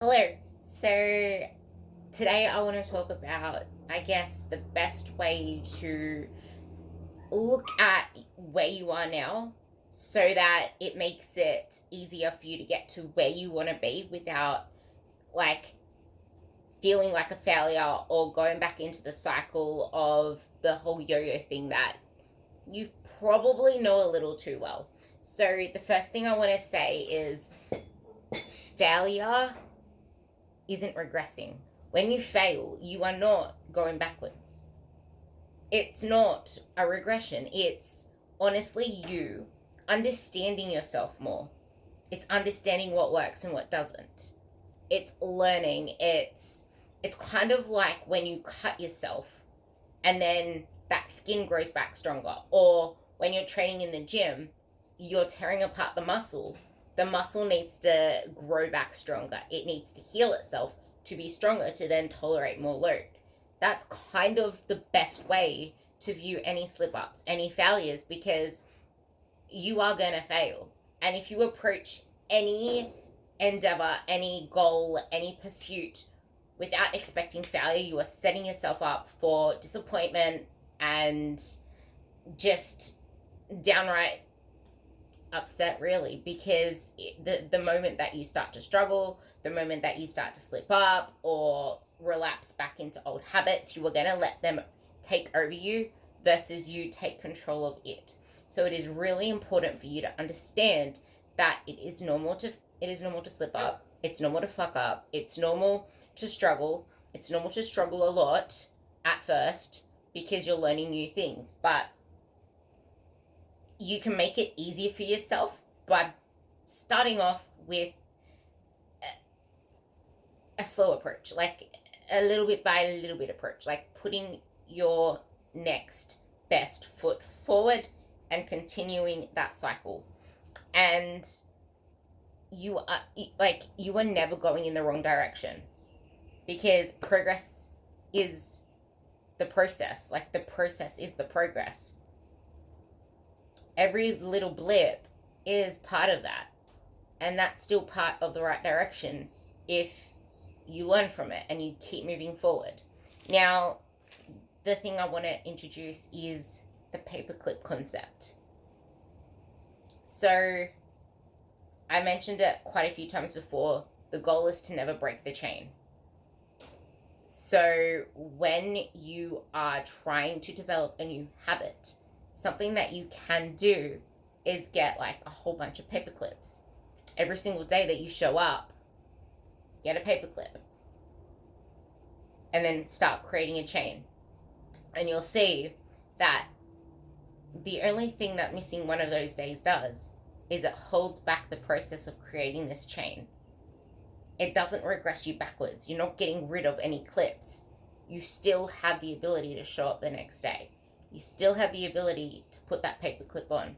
Hello. So today I want to talk about, I guess, the best way to look at where you are now so that it makes it easier for you to get to where you want to be without like feeling like a failure or going back into the cycle of the whole yo-yo thing that you probably know a little too well. So the first thing I want to say is failure isn't regressing. When you fail, you are not going backwards. It's not a regression. It's honestly you understanding yourself more. It's understanding what works and what doesn't. It's learning. It's kind of like when you cut yourself and then that skin grows back stronger, or when you're training in the gym, you're tearing apart the muscle needs to grow back stronger. It needs to heal itself to be stronger to then tolerate more load. That's kind of the best way to view any slip ups, any failures, because you are going to fail. And if you approach any endeavor, any goal, any pursuit without expecting failure, you are setting yourself up for disappointment and just downright upset, really, because the moment that you start to struggle, the moment that you start to slip up or relapse back into old habits, you are going to let them take over you versus you take control of it. So it is really important for you to understand that it is normal to slip up, it's normal to fuck up, it's normal to struggle, it's normal to struggle a lot at first because you're learning new things, but you can make it easier for yourself by starting off with a slow approach, like a little bit by a little bit approach, like putting your next best foot forward and continuing that cycle. And you are never going in the wrong direction, because progress is the process. Like, the process is the progress. Every little blip is part of that, and that's still part of the right direction if you learn from it and you keep moving forward. Now, the thing I want to introduce is the paperclip concept. So I mentioned it quite a few times before. The goal is to never break the chain. So when you are trying to develop a new habit, something that you can do is get like a whole bunch of paper clips. Every single day that you show up, get a paper clip. And then start creating a chain. And you'll see that the only thing that missing one of those days does is it holds back the process of creating this chain. It doesn't regress you backwards. You're not getting rid of any clips. You still have the ability to show up the next day. You still have the ability to put that paper clip on.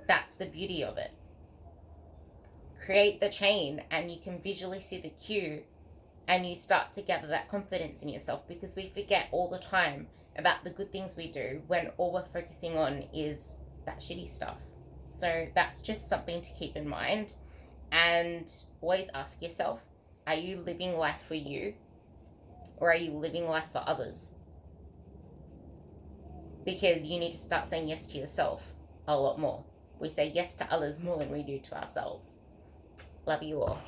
That's the beauty of it. Create the chain and you can visually see the cue, and you start to gather that confidence in yourself, because we forget all the time about the good things we do when all we're focusing on is that shitty stuff. So that's just something to keep in mind. And always ask yourself, are you living life for you, or are you living life for others? Because you need to start saying yes to yourself a lot more. We say yes to others more than we do to ourselves. Love you all.